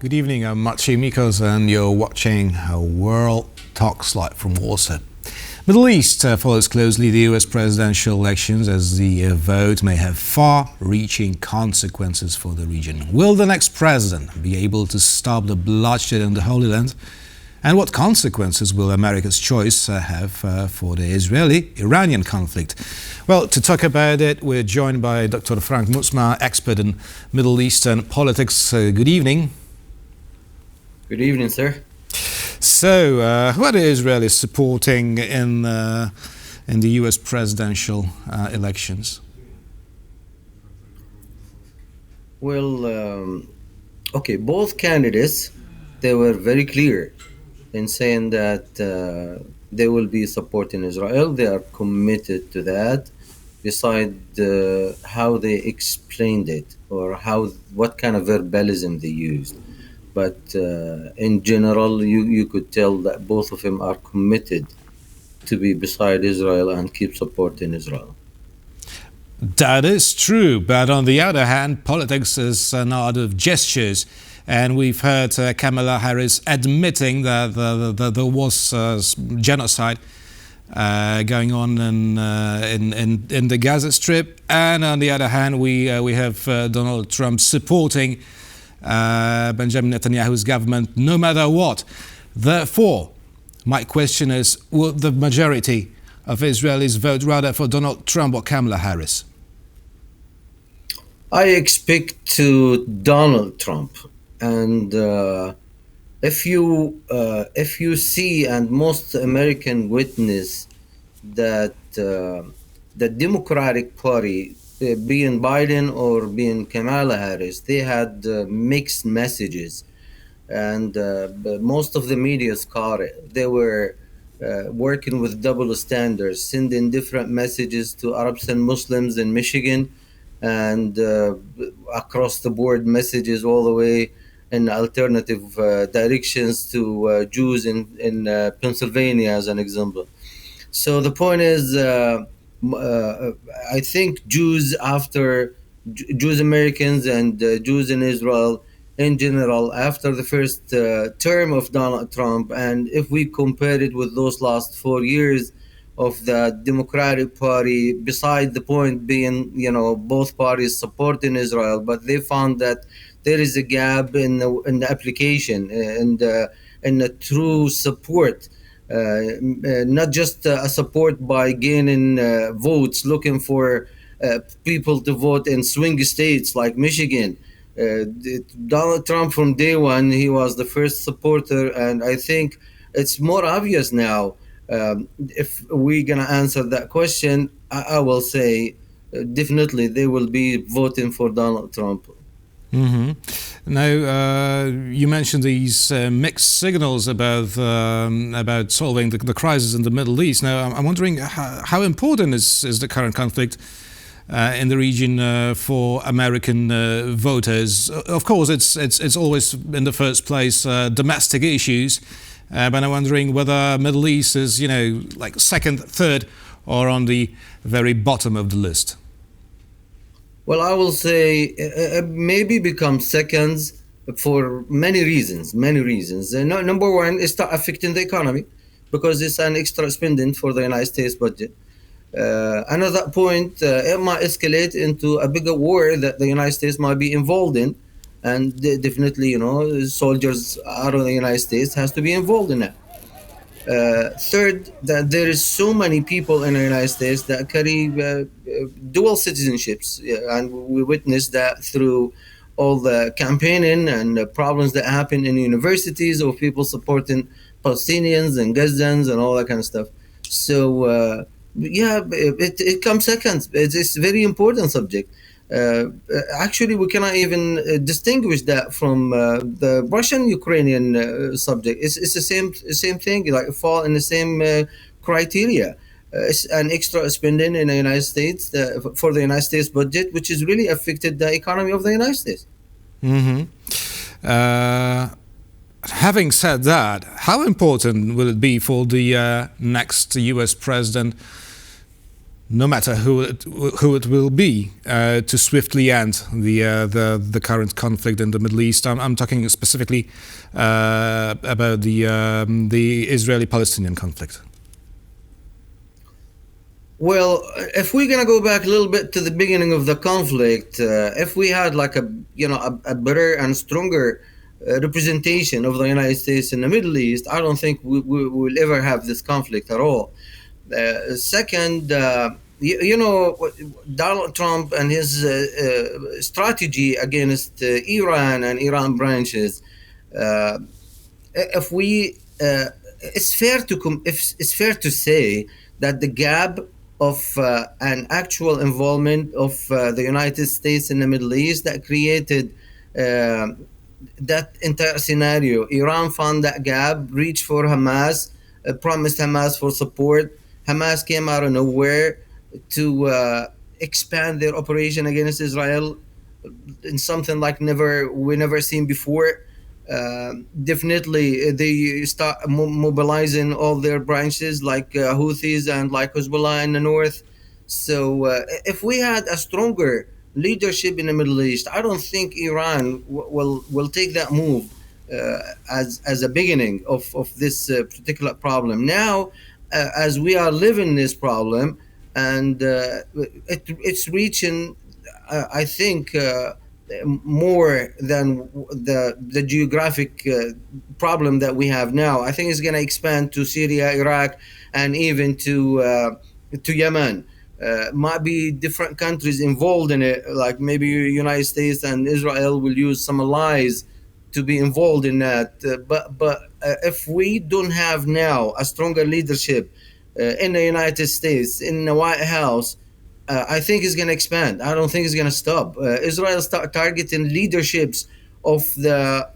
Good evening, I'm Maciej Mikos and you're watching World Talks Live from Warsaw. Middle East follows closely the US presidential elections as the vote may have far-reaching consequences for the region. Will the next president be able to stop the bloodshed in the Holy Land? And what consequences will America's choice have for the Israeli-Iranian conflict? Well, to talk about it, we're joined by Dr. Frank Musmar, expert in Middle Eastern politics. Good evening. Good evening, sir. So, who are the Israelis supporting in the U.S. presidential elections? Well, okay, both candidates, they were very clear in saying that they will be supporting Israel. They are committed to that. Beside how they explained it or what kind of verbalism they used. But in general, you could tell that both of them are committed to be beside Israel and keep supporting Israel. That is true, but on the other hand, politics is an art of gestures, and we've heard Kamala Harris admitting that there was genocide going on in the Gaza Strip, and on the other hand, we have Donald Trump supporting Benjamin Netanyahu's government no matter what. Therefore, my question is, will the majority of Israelis vote rather for Donald Trump or Kamala Harris? I expect to Donald Trump, and if you see, and most American witness that the Democratic Party, being Biden or being Kamala Harris, they had mixed messages, and most of the media caught it. They were working with double standards, sending different messages to Arabs and Muslims in Michigan, and across the board messages all the way in alternative directions to Jews in Pennsylvania, as an example. So the point is, I think Jews Americans and Jews in Israel in general, after the first term of Donald Trump, and if we compare it with those last 4 years of the Democratic Party, beside the point being, both parties supporting Israel, but they found that there is a gap in the application and in the true support. Not just a support by gaining votes, looking for people to vote in swing states like Michigan. Donald Trump, from day one, he was the first supporter, and I think it's more obvious now. If we're going to answer that question, I will say definitely they will be voting for Donald Trump. Mm-hmm. Now, you mentioned these mixed signals about solving the crisis in the Middle East. Now, I'm wondering how important is the current conflict in the region for American voters. Of course, it's always in the first place domestic issues, but I'm wondering whether Middle East is like second, third, or on the very bottom of the list. Well, I will say maybe become seconds for many reasons. Number one, is start affecting the economy because it's an extra spending for the United States budget. Another point, it might escalate into a bigger war that the United States might be involved in. And definitely, soldiers out of the United States has to be involved in that. Third, that there is so many people in the United States that carry dual citizenships, and we witnessed that through all the campaigning and the problems that happen in universities of people supporting Palestinians and Gazans and all that kind of stuff. So it comes second. It's a very important subject. Actually, we cannot even distinguish that from the Russian-Ukrainian subject. It's the same thing, like fall in the same criteria. It's an extra spending in the United States for the United States budget, which has really affected the economy of the United States. Mm-hmm. Having said that, how important will it be for the next U.S. president no matter who it will be, to swiftly end the current conflict in the Middle East. I'm talking specifically about the Israeli-Palestinian conflict. Well, if we're gonna go back a little bit to the beginning of the conflict, if we had like a better and stronger representation of the United States in the Middle East, I don't think we will ever have this conflict at all. Second, Donald Trump and his strategy against Iran and Iran branches. If we, it's fair to say that the gap of an actual involvement of the United States in the Middle East that created that entire scenario. Iran found that gap, reached for Hamas, promised Hamas for support. Hamas came out of nowhere to expand their operation against Israel in something like we never seen before. Definitely, they start mobilizing all their branches like Houthis and like Hezbollah in the north. So if we had a stronger leadership in the Middle East, I don't think Iran will take that move as a beginning of this particular problem. Now, as we are living this problem, and it's reaching, I think, more than the geographic problem that we have now. I think it's going to expand to Syria, Iraq, and even to Yemen. Might be different countries involved in it, like maybe United States and Israel will use some allies to be involved in that. But if we don't have now a stronger leadership in the United States, in the White House, I think it's going to expand. I don't think it's going to stop. Israel start targeting leaderships of the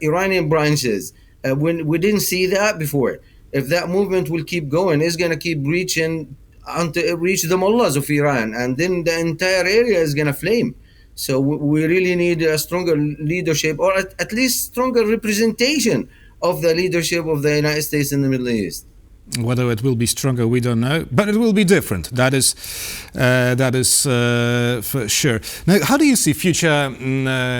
Iranian branches. When we didn't see that before. If that movement will keep going, it's going to keep reaching until it reaches the mullahs of Iran, and then the entire area is going to flame. So we really need a stronger leadership, or at least stronger representation of the leadership of the United States in the Middle East. Whether it will be stronger, we don't know, but it will be different. That is for sure. Now, how do you see future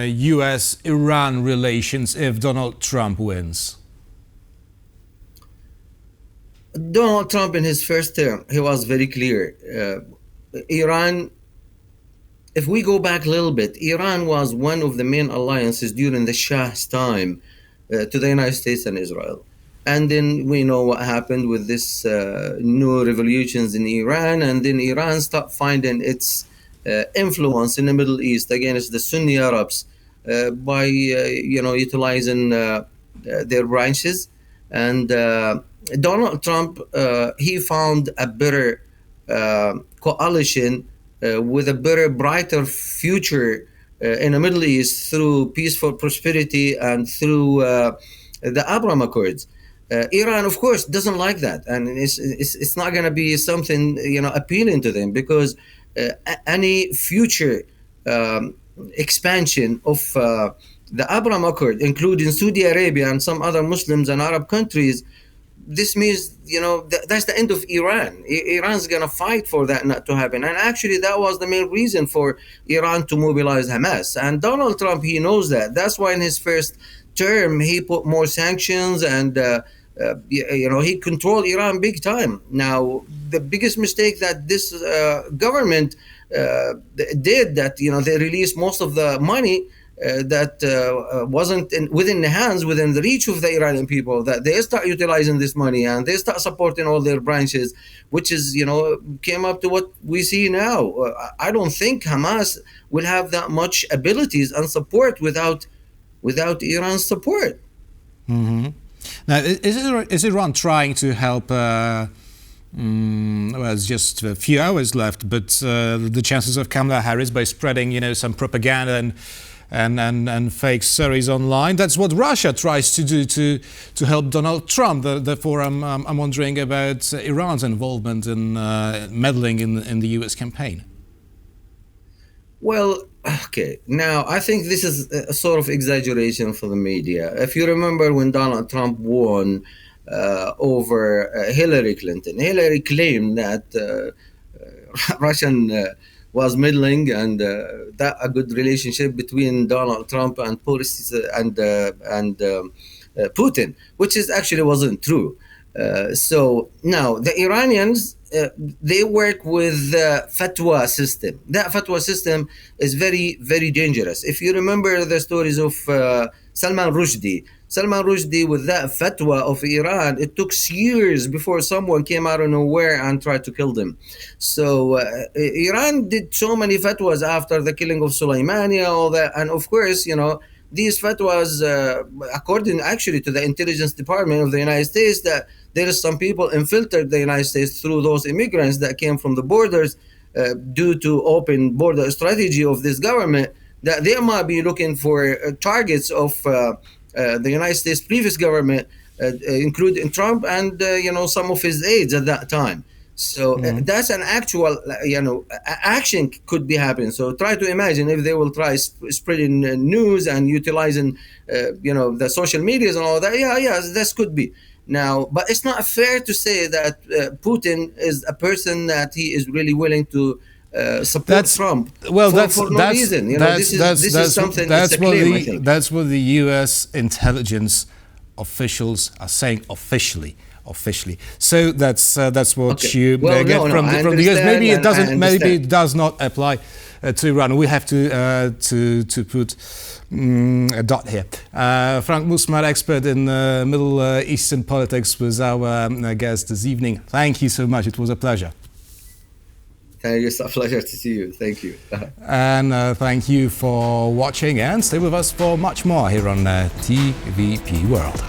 U.S.-Iran relations if Donald Trump wins? Donald Trump, in his first term, he was very clear. Iran, if we go back a little bit, Iran was one of the main alliances during the Shah's time to the United States and Israel. And then we know what happened with this new revolutions in Iran, and then Iran started finding its influence in the Middle East against the Sunni Arabs by utilizing their branches. And Donald Trump, he found a better coalition with a better, brighter future in the Middle East through peaceful prosperity and through the Abraham Accords. Iran, of course, doesn't like that, and it's not going to be something appealing to them, because any future expansion of the Abraham Accord, including Saudi Arabia and some other Muslims and Arab countries, this means that's the end of Iran. Iran's going to fight for that not to happen, and actually that was the main reason for Iran to mobilize Hamas. And Donald Trump, he knows that. That's why in his first term he put more sanctions and. He controlled Iran big time. Now, the biggest mistake that this government did, that they released most of the money that wasn't within the reach of the Iranian people, that they start utilizing this money and they start supporting all their branches, which is came up to what we see now. I don't think Hamas will have that much abilities and support without Iran's support. Mm-hmm. Now, is Iran trying to help? Well, it's just a few hours left, but the chances of Kamala Harris by spreading, some propaganda and fake stories online. That's what Russia tries to do to help Donald Trump. Therefore, I'm wondering about Iran's involvement in meddling in the U.S. campaign. Well, okay. Now, I think this is a sort of exaggeration for the media. If you remember when Donald Trump won over Hillary Clinton, Hillary claimed that Russian was meddling, and that a good relationship between Donald Trump and policies and Putin, which is actually wasn't true. So now the Iranians, they work with the fatwa system. That fatwa system is very, very dangerous. If you remember the stories of Salman Rushdie, with that fatwa of Iran, it took years before someone came out of nowhere and tried to kill them. So Iran did so many fatwas after the killing of Soleimani, all that, and of course, these fatwas, according actually to the intelligence department of the United States, that there is some people infiltrated the United States through those immigrants that came from the borders due to open border strategy of this government, that they might be looking for targets of the United States previous government, including Trump and some of his aides at that time. So that's an actual action could be happening. So try to imagine if they will try spreading news and utilizing the social medias and all that. Yeah, this could be. Now, but it's not fair to say that Putin is a person that he is really willing to support Trump. Well, for no reason. This is something. That's what the U.S. intelligence officials are saying officially. So that's what you get from the US. Maybe it doesn't. Maybe it does not apply to Iran. We have to put a dot here. Frank Musmar, expert in Middle Eastern politics, was our guest this evening. Thank you so much. It was a pleasure. It's a pleasure to see you. Thank you. And thank you for watching, and stay with us for much more here on TVP World.